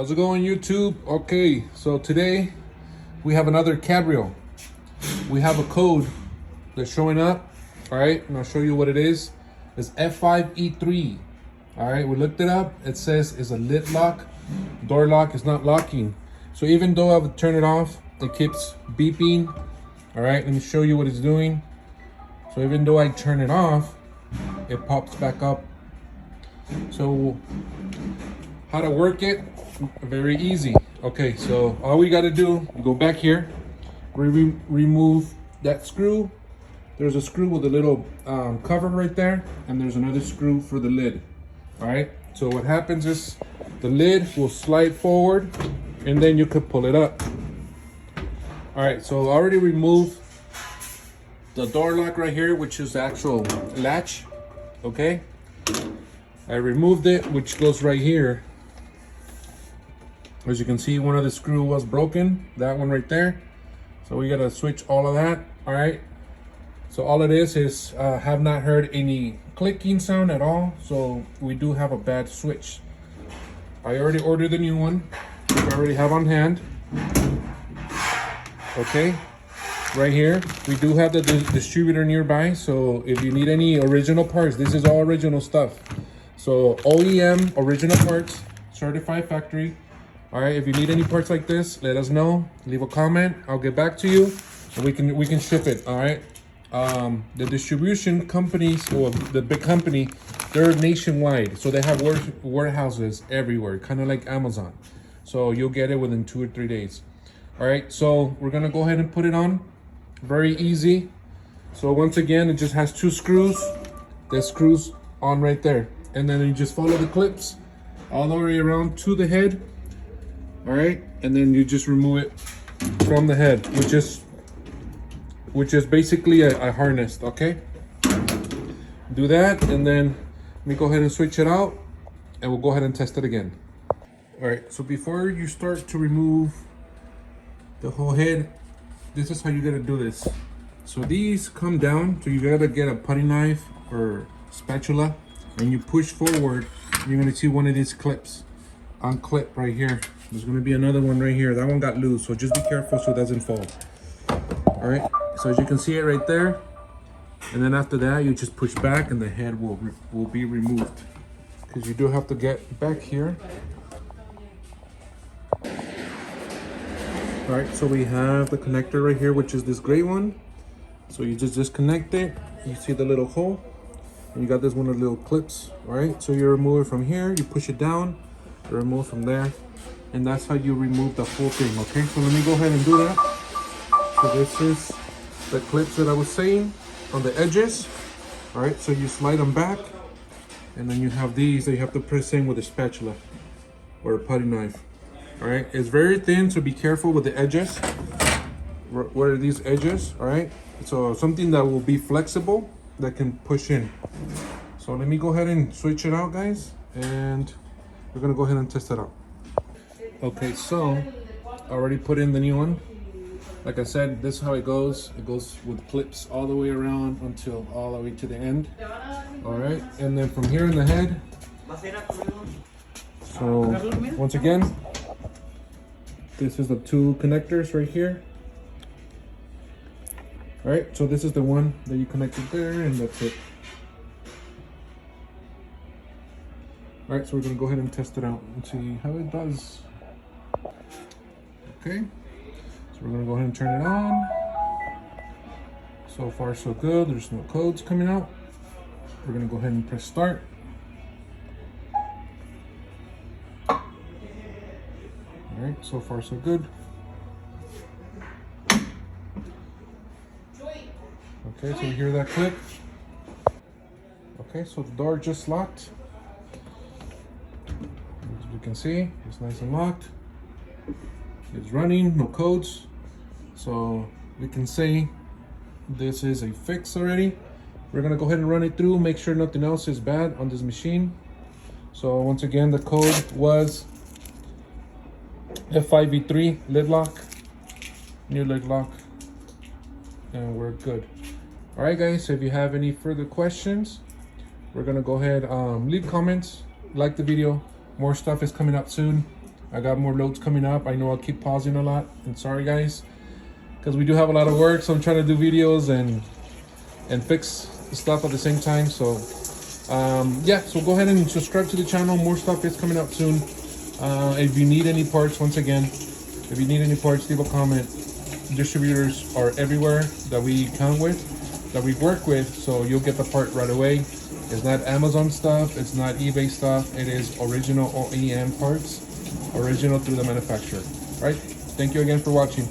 How's it going, YouTube? Okay, so today we have another Cabrio. We have a code that's showing up. All right, and I'll show you what it is. It's F5E3. All right, we looked it up. It says it's a lid lock. Door lock is not locking. So even though I would turn it off, it keeps beeping. All right, let me show you what it's doing. So even though I turn it off, it pops back up. So how to work it? Very easy. Okay, so all we got to do, go back here, remove that screw. There's a screw with a little cover right there, and there's another screw for the lid. All right, so what happens is the lid will slide forward and then you could pull it up. All right, so I already removed the door lock right here, which is the actual latch. Okay, I removed it, which goes right here. As you can see, one of the screw was broken, that one right there. So we gotta switch all of that. All right, so all it is have not heard any clicking sound at all, so we do have a bad switch. I already ordered the new one, which I already have on hand. Okay, right here we do have the distributor nearby, so if you need any original parts, this is all original stuff. So OEM original parts, certified factory. All right, if you need any parts like this, let us know. Leave a comment. I'll get back to you, and we can ship it. All right. The distribution companies, or the big company, they're nationwide, so they have warehouses everywhere, kind of like Amazon. So you'll get it within 2 or 3 days. All right. So we're gonna go ahead and put it on. Very easy. So once again, it just has 2 screws. The screws on right there, and then you just follow the clips all the way around to the head. All right, and then you just remove it from the head, which is basically a harness. Okay, do that, and then let me go ahead and switch it out, and we'll go ahead and test it again. All right, so before you start to remove the whole head, this is how you gotta do this. So these come down, so you gotta get a putty knife or spatula, and you push forward. You're gonna see one of these clips unclip right here. There's gonna be another one right here. That one got loose, so just be careful so it doesn't fall. All right, so as you can see it right there, and then after that you just push back and the head will be removed, because you do have to get back here. All right, so we have the connector right here, which is this gray one. So you just disconnect it. You see the little hole, and you got this one of the little clips. All right, so you remove it from here, you push it down, remove from there, and that's how you remove the whole thing. Okay, so let me go ahead and do that. So this is the clips that I was saying on the edges. All right, so you slide them back, and then you have these that you have to press in with a spatula or a putty knife. All right, it's very thin, so be careful with the edges. What are these edges? All right, so something that will be flexible that can push in. So let me go ahead and switch it out, guys, and we're gonna go ahead and test it out. Okay, so I already put in the new one. Like I said, this is how it goes. It goes with clips all the way around until all the way to the end. All right, and then from here in the head. So once again, this is the 2 connectors right here. All right, so this is the one that you connected there, and that's it. All right, so we're gonna go ahead and test it out and see how it does. Okay, so we're gonna go ahead and turn it on. So far so good, there's no codes coming out. We're gonna go ahead and press start. All right, so far so good. Okay, so you hear that click. Okay, so the door just locked. As you can see, it's nice and locked. It's running, no codes. So we can say this is a fix already. We're gonna go ahead and run it through, make sure nothing else is bad on this machine. So once again, the code was F5E3 lid lock, new lid lock, and we're good. All right, guys, so if you have any further questions, we're gonna go ahead, leave comments, like the video. More stuff is coming up soon. I got more loads coming up. I know I'll keep pausing a lot, and sorry guys, because we do have a lot of work, so I'm trying to do videos and fix stuff at the same time. So yeah, so go ahead and subscribe to the channel. More stuff is coming up soon. If you need any parts, once again, if you need any parts, leave a comment. Distributors are everywhere that we count with, that we work with, so you'll get the part right away. It's not Amazon stuff, it's not eBay stuff, it is original OEM parts, original through the manufacturer. All right, thank you again for watching.